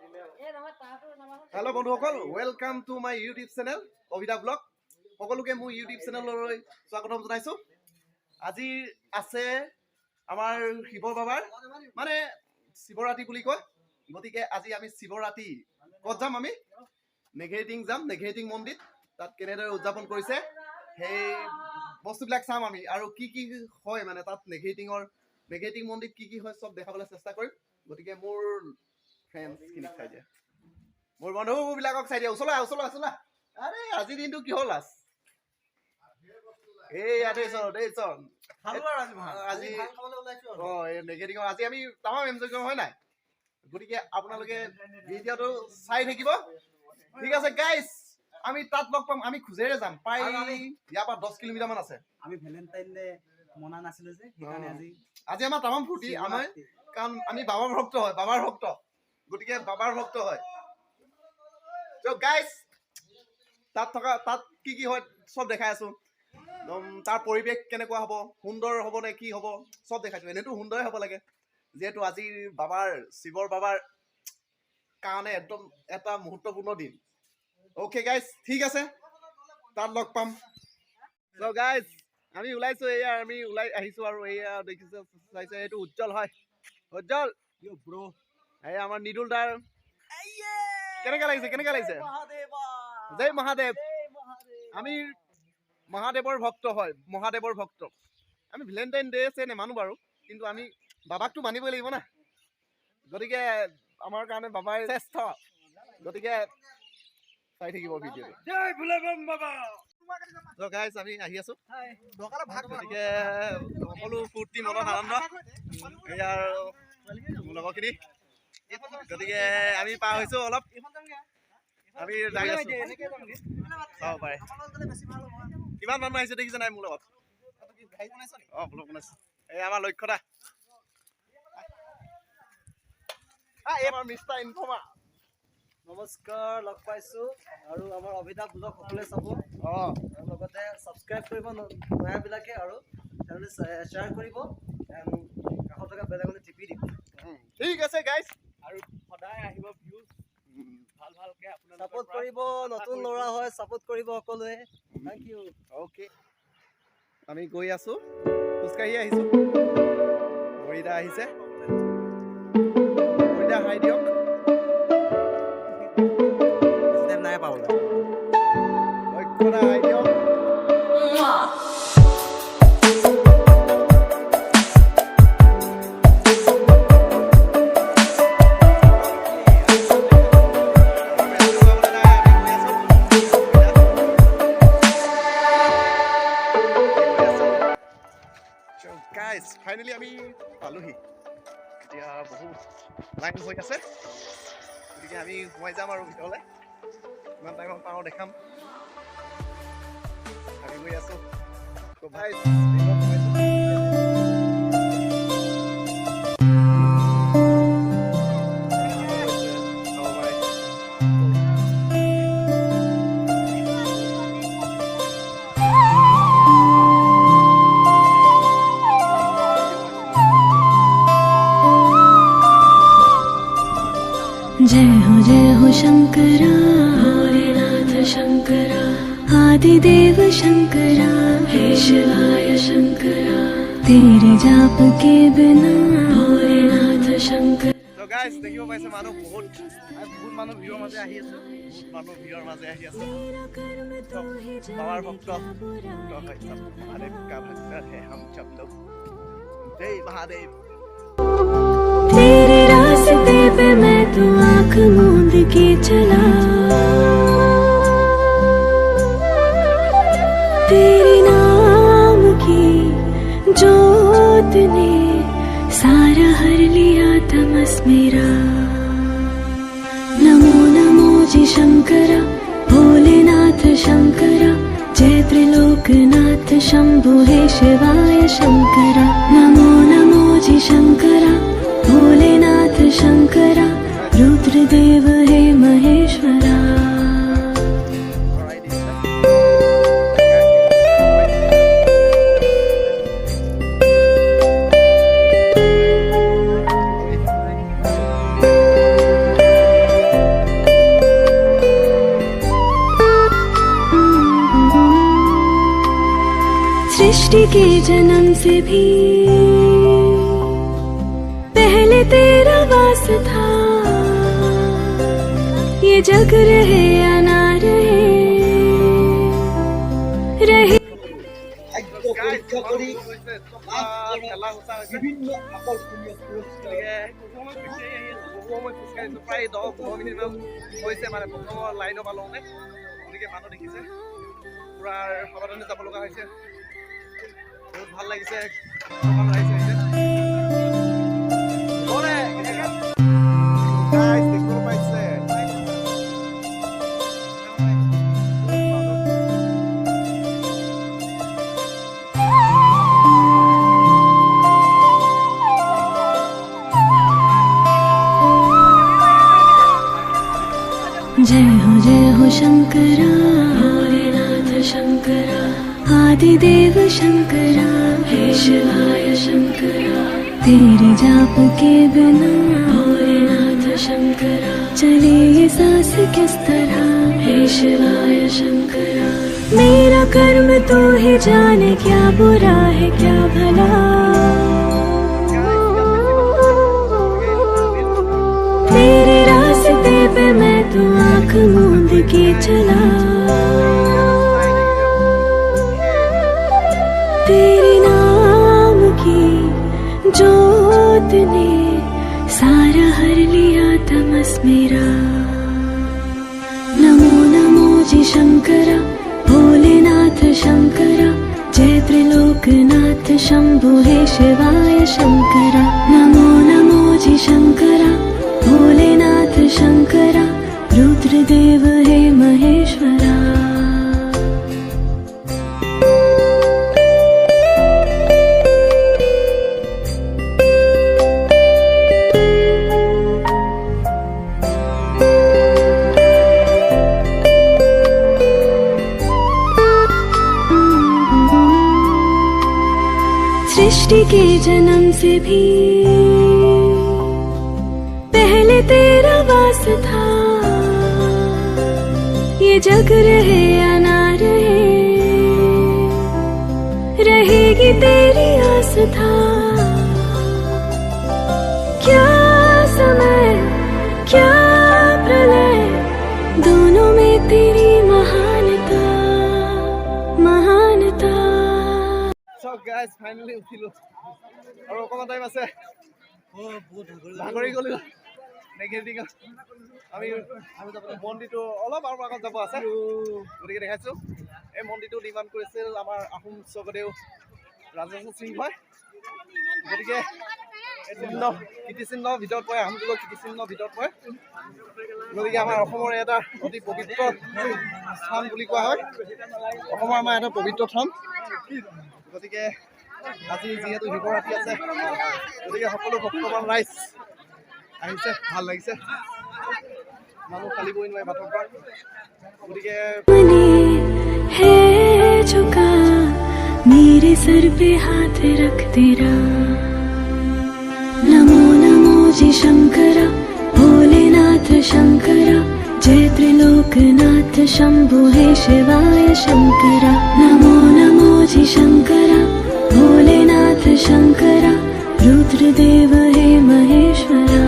Hello बंधुসকল welcome to my YouTube channel अविदा blog সকলোকে মোৰ यूट्यूब चैनलলৈ স্বাগতম জনাইছো। আজি আছে আমাৰ শিৱ বাবাৰ মানে শিৱৰাত্ৰি বুলি কয়, গতিকে আজি আমি শিৱৰাত্ৰি ক'ত যাম? আমি নেঘেৰিটিং যাম। নেঘেৰিটিং মন্দিৰ তাত কেনেদৰে উদযাপন কৰিছে সেই বস্তুবিলাক চাম আমি, আৰু কি কি হয় মানে তাত নেঘেৰিটিং মন্দিৰত কি কি হয় চব দেখাবলৈ চেষ্টা কৰিম। গতিকে মোৰ ফ্ৰেণ্ডছখিনিক চাই দিয়া, মোৰ বন্ধুবিলাকক চাই দিয়া। ওচলা আৰে আজিৰ দিনটো কি হ'ল? আজি আমি তামাম এনজয় কৰিম হয় নাই? গতিকে আপোনালোকে ভিডিঅ'টো চাই থাকিব, ঠিক আছে গাইজ। আমি তাত লগ পাম, আমি খোজেৰে যাম, প্ৰায় ইয়াৰ পৰা 10 কিলোমিটাৰ মান আছে। আমি ভেলেণ্টাইন ডে মনা নাছিলো যে সেইকাৰণে আজি আমাৰ তামাম ফূৰ্তি আমাৰ, কাৰণ আমি বাবাৰ ভক্ত হয়, গতিকে বাবাৰ ভক্ত হয়। চ' গাইজ তাত কি কি হয় চব দেখাই আছো। তাৰ পৰিৱেশ কেনেকুৱা হ'ব, সুন্দৰ হ'ব নে কি হ'ব চব দেখাইছো। এনেতো সুন্দৰে হ'ব লাগে, যিহেতু আজিৰ শিৱৰ বাবাৰ কাৰণে একদম এটা মুহূৰ্তপূৰ্ণ দিন। অ'কে গাইজ, ঠিক আছে, তাত লগ পাম। চ' গাইজ আমি ওলাইছো, আমি ওলাই আহিছো, আৰু এয়া দেখিছে চাইছে, এইটো উজ্জ্বল হয়। উজ্জ্বল ব্ৰ, এই আমাৰ নিদুল দাৰ কেনেকা লাগিছে? জয় মহাদেৱ। আমি মহাদেৱৰ ভক্ত হয়, আমি ভেলেণ্টাইন ডে আছে নেমানো বাৰু, কিন্তু আমি বাবাকতো মানিবই লাগিব না। গতিকে আমাৰ কাৰণে বাবাই শ্ৰেষ্ঠ, গতিকে চাই থাকিব ভিডিঅ'টো। জয় ভোলেবম বাবা। চ' গাইজ আমি আহি আছো, গতিকে সকলো ফূৰ্তি মনত আনন্দ ইয়াৰ লগৰখিনি। গতিকে আমি পাৰ হৈছো অলপ, আমি যাই আছো, চাব পাৰে কিমান মানুহ আহিছে দেখিছে নাই মোৰ লগত? ব্লগ বনাইছো। এই আমাৰ লক্ষ্যতা, আমাৰ মিষ্টাৰ ইনফৰ্মাৰ। নমস্কাৰ, লগ পাইছো, আৰু আমাৰ অভিদা ব্লগ সকলোৱে চাব, আৰু লগতে ছাবস্ক্ৰাইব কৰিব নয়াবিলাকে, আৰু তেওঁলোকে শ্বেয়াৰ কৰিব, কাষত থকা বেলেগলৈ টিপি দিব। ঠিক আছে গাইজ, আৰু সদায় আহিব ভিউজ ভালকে আপোনালোকে ছাপোৰ্ট কৰিব। নতুন ল'ৰা হয়, ছাপোৰ্ট কৰিব সকলোৱে। Thank U. অ'কে, আমি গৈ আছো, খোজকাঢ়ি আহিছো। মৰিদা আহিছে, মৰিদা হাই দিয়ক। নাই পাবলৈ লক্ষ্যতা হাই দিয়ক। ফাইনেলি আমি পালোহি, এতিয়া বহুত লাইন হৈ আছে, গতিকে আমি সোমাই যাম আৰু ভিতৰলৈ। কিমান টাইমত পাওঁ দেখাম। আমি গৈ আছো। जय हो शंकरा, भोलेनाथ शंकरा, आदिदेव शंकरा, हे शिवाय शंकरा, तेरे जाप के बिना भोलेनाथ शंकर। So guys, দেখিব পাইছে মানুহ বহুত মানুহ ভিৰৰ মাজে আহি আছে, বাবাৰ ভক্ত মহাদেৱ का भक्त है हम सब लोग। जय महादेव। तेरे रास्ते पे मैं तो आँख मूंद के चला, तेरे नाम की जोत ने सारा हर लिया तमस मेरा। नमो नमो जी शंकरा, भोलेनाथ शंकरा, जय त्रिलोकनाथ शंभु हे शिवाय शंकरा। नमो नमो जी शंकरा, भोलेनाथ शंकरा, रुद्रदेव हे महेश्वरा। सृष्टि के जन्म से भी पहले तेरा वास था। ये जग रहे या ना रहे, रहे পৰীক্ষা কৰি খেলা সঁচা হৈছে বিভিন্ন আকৰ্ষণীয় পুৰস্কাৰ প্ৰায় 10-15 মিনিট হৈছে মানে প্ৰথমৰ লাইনৰ পৰা লওঁতে। গতিকে মানুহ দেখিছে পুৰা সাৱধানে যাব লগা হৈছে। বহুত ভাল লাগিছে। দেখিব পাইছে जय हो शंकरा भोलेनाथ शंकरा आदिदेव शंकरा हे शिवाय शंकरा। तेरे जाप के बिना भोलेनाथ शंकरा चले ये सांस किस तरह, हे शिवाय शंकरा। मेरा कर्म तू ही जाने, क्या बुरा है क्या भला। तेरे रास्ते पे मैं तो आँख मूंद के चला। तेरे नाम की जोत ने सारा हर लिया तमस मेरा। नमो नमो जी शंकरा भोलेनाथ शंकरा। जय त्रिलोकनाथ शंभु हे शिवाय शंकरा। नमो नमो जी शंकरा भोलेनाथ शंकरा। रुद्रदेव हे महेश्वरा। सृष्टि के जन्म से भी पहले तेरा वास था। ये जग रहे या ना रहे, रहेगी तेरी आस्था। क्या समय क्या प्रलय, दोनों में तेरी महानता महानता। So guys, finally উঠিলো আৰু অকণমান টাইম আছে। ভাগৰি গ'লো নেগেটিভ। আমি মন্দিৰটো অলপ আৰু আগত যাব আছে। গতিকে দেখাইছোঁ এই মন্দিৰটো নিৰ্মাণ কৰিছিল আমাৰ আহোম স্বৰ্গদেউ ৰাজেন্দ্ৰ সিংহই। গতিকে এই কীৰ্তিচিহ্নৰ ভিতৰত পৰে, আহোম যুগৰ কীৰ্তিচিহ্নৰ ভিতৰত পৰে। গতিকে আমাৰ অসমৰ এটা অতি পবিত্ৰ স্থান বুলি কোৱা হয়। অসমৰ আমাৰ এটা পবিত্ৰ স্থান। গতিকে আজি যিহেতু শিৱৰাত্ৰি আছে, গতিকে সকলো ভক্তবান ৰাইজ আহিছে, ভাল লাগিছে। মানুহ খালিবই নোৱাৰে বাটৰ পৰা। গতিকে है झुका मेरे सर पे हाथ रख तेरा। नमो नमो जी शंकरा भोलेनाथ शंकरा। जय त्रिलोकनाथ शंभु हे शिवाय शंकरा। नमो नमो जी शंकरा भोलेनाथ शंकरा। रुद्रदेव हे महेश्वरा।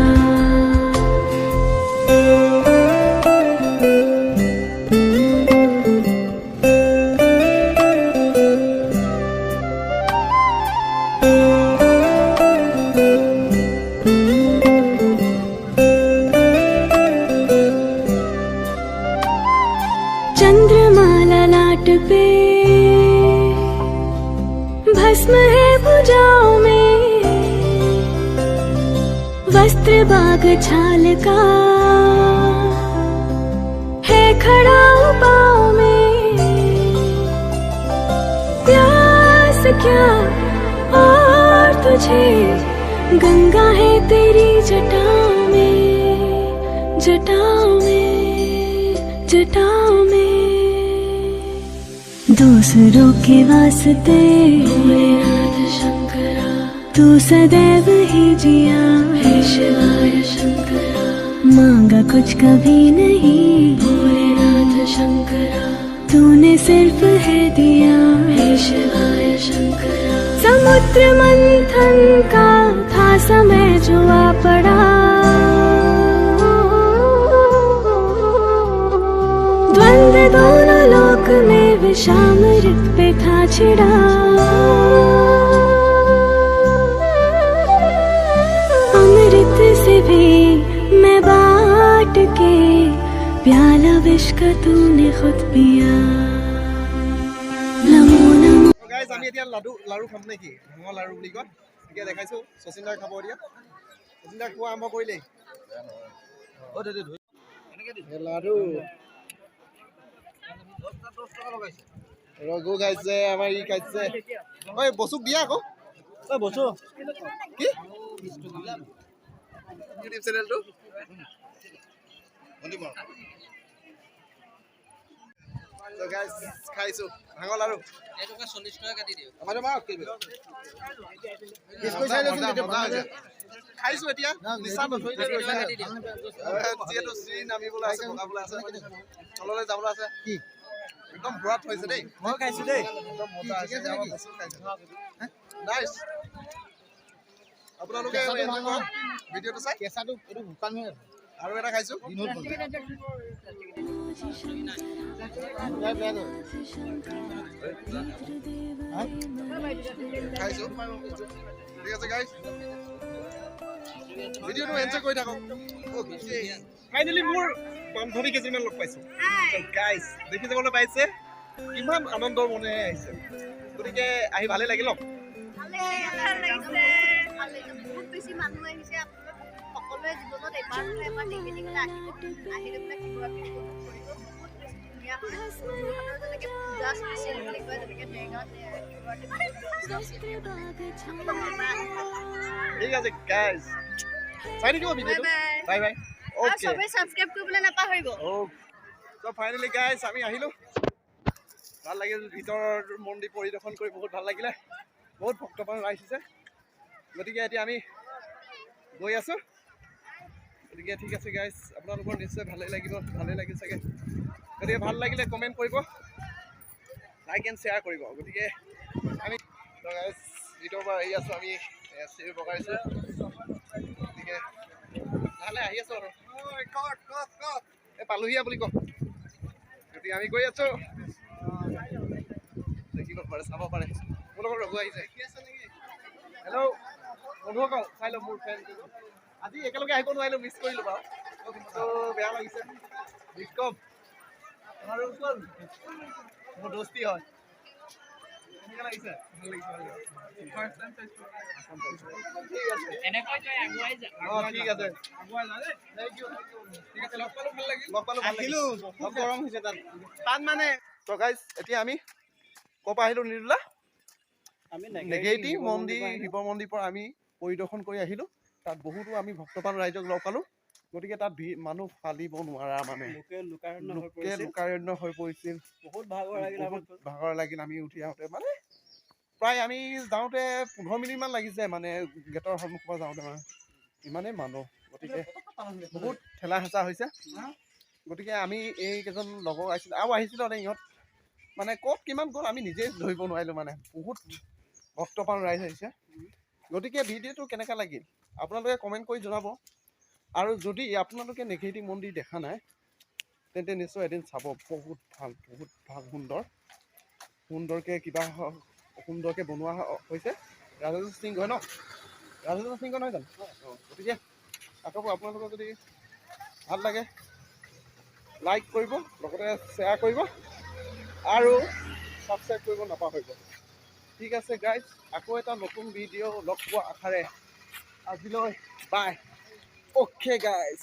चंद्रमाला लाट पे भस्म है भुजाओं में। वस्त्र बाग छाल का है खड़ा पाँव में। प्यास क्या और तुझे, गंगा है तेरी जटाओं में जटाओं में जटाओं में। दूसरों के वास्ते भोलेनाथ शंकरा तू सदैव ही जिया। हे शिवाय शंकरा मांगा कुछ कभी नहीं भोलेनाथ शंकरा। तूने सिर्फ है दिया हे शिवाय शंकरा। समुद्र मंथन का था समय जो आ पड़ा, द्वंद्व दोनों लोक में विषामृत पे था छिड़ा। अमृत से भी मैं बांट के प्याला विष का तूने खुद पिया। नमो नमो। গাইজ আমি এতিয়া লাড়ু খাম নেকি ভাঙৰ লাড়ু বুলি কয় এতিয়া দেখাইছোঁ শচীন দাই খাব এতিয়া শচীন দাই খোৱা আৰম্ভ কৰিলেই লাড়ু ৰঘু খাইছে আমাৰ ই খাইছে ঐ বসুক দিয়া আকৌ ঐ বসু কি ইউটিউব চেনেলটো So guys, খাইছো ভাঙৰ লাড়ু এটকা 40 টকা কাটি দিও আমাৰ মাক কি খাইছো এতিয়া নিচা নথৈ যিহেতু শ্ৰী নামিবলৈ আছে বগাবলৈ আছে তললৈ যাবলৈ আছে কি একদম ভৰাত হৈছে দেই মই খাইছো দেই একদম মজা আছে নাইস আপোনালোকে এনজয় কৰক ভিডিঅ'টো চাই কেঁচাটো এইটো ভুকান হৈ আছে আৰু এটা খাইছো খাইছো ঠিক আছে গাইজ ভিডিঅ'টো এনজয় কৰি থাকক ফাইনেলি মোৰ বান্ধৱী কেইজনীমান লগ পাইছো গাইজ দেখি যাবলৈ পাইছে কিমান আনন্দৰ মনেৰে আহিছে গতিকে আহি ভালে লাগিল সকলোৱে জীৱনত এবাৰ নহয় এবাৰ নিগেটিভলৈ আহিব আহি লৈ পেলাই শিৱৰাত্ৰি বহুত বেছি ধুনীয়া হয় যেনেকৈ পূজা স্পেচিয়েল বুলি কয় তেনেকৈ দেৰগাঁৱত ঠিক আছে গাইজ চাই থাকিব ভিডিঅ'টো বাই বাই অ'কে চবেই ছাবস্ক্ৰাইব কৰিবলৈ নাপাহৰিব চ' ফাইনেলি গাইজ আমি আহিলোঁ ভাল লাগিল ভিতৰৰ মন্দিৰ পৰিদৰ্শন কৰি বহুত ভাল লাগিলে বহুত ভক্তপ্ৰাণ আহিছে গতিকে এতিয়া আমি গৈ আছোঁ গতিকে ঠিক আছে গাইজ আপোনালোকৰ নিশ্চয় ভালেই লাগিব ভালেই লাগিল চাগে গতিকে ভাল লাগিলে কমেণ্ট কৰিব লাইক এণ্ড শ্বেয়াৰ কৰিব গতিকে আমি গাইজ ভিতৰৰ পৰা আহি আছোঁ আমি চিৰি বগাইছোঁ গতিকে ভালে আহি আছোঁ আৰু এই পালোহিয়া বুলি কওঁ গতিকে আমি গৈ আছোঁ দেখিব পাৰে চাব পাৰে মোৰ লগত ৰঘু আহিছে হেল্ল' বন্ধুসকল চাই লওঁ মোৰ ফ্ৰেণ্ড আজি একেলগে আহিব নোৱাৰিলোঁ মিছ কৰিলোঁ বাৰু ত' বেয়া লাগিছে বিক্ৰম আৰু মোৰ দোস্তি হয় কেনেকৈ লাগিছে ভাল লাগিছে ঠিক আছে এনেকৈ তই আগুৱাই যা অঁ ঠিক আছে থেংক ইউ ঠিক আছে লগ পালোঁ ভাল লাগিল লগ পালোঁ আহিলোঁ বহুত গৰম হৈছে তাত মানে ত' গাইজ এতিয়া আমি ক'ৰ পৰা আহিলোঁ নিৰ্দোলা আমি নেগেৰিটি মন্দিৰ শিৱ মন্দিৰৰ পৰা আমি পৰিদৰ্শন কৰি আহিলোঁ তাত বহুতো আমি ভক্তপ্ৰাণ ৰাইজক লগ পালোঁ গতিকে তাত মানুহ ফালিব নোৱাৰা মানে লোকে লোকাৰণ্য হৈ পৰিছিল বহুত ভাগৰ লাগিল আমি উঠি আহোঁতে মানে প্ৰায় আমি যাওঁতে 15 মিনিটমান লাগিছে মানে গেটৰ সন্মুখৰ পৰা যাওঁতে মানে ইমানেই মানুহ গতিকে বহুত ঠেলা হেঁচা হৈছে গতিকে আমি এইকেইজন লগৰ আহিছিলোঁ আৰু আহিছিলোঁ মানে ইহঁত মানে ক'ত কিমান গ'ল আমি নিজেই ধৰিব নোৱাৰিলোঁ মানে বহুত ভক্তপ্ৰাণ ৰাইজ আহিছে গতিকে ভিডিঅ'টো কেনেকুৱা লাগিল আপোনালোকে কমেণ্ট কৰি জনাব আৰু যদি আপোনালোকে নেগেৰিটি মন্দিৰ দেখা নাই তেন্তে নিশ্চয় এদিন চাব বহুত ভাল সুন্দৰকৈ কিবা সুন্দৰকৈ বনোৱা হৈছে ৰাজেন্দ্ৰ সিং হয় ন ৰাজেন্দ্ৰ সিং নহয় জানো গতিকে আকৌ আপোনালোকৰ যদি ভাল লাগে লাইক কৰিব লগতে শ্বেয়াৰ কৰিব আৰু ছাবস্ক্ৰাইব কৰিব নাপাহৰিব ঠিক আছে গাইজ আকৌ এটা নতুন ভিডিঅ' লগ পোৱা আশাৰে আজিলৈ বাই অ'কে গাইজ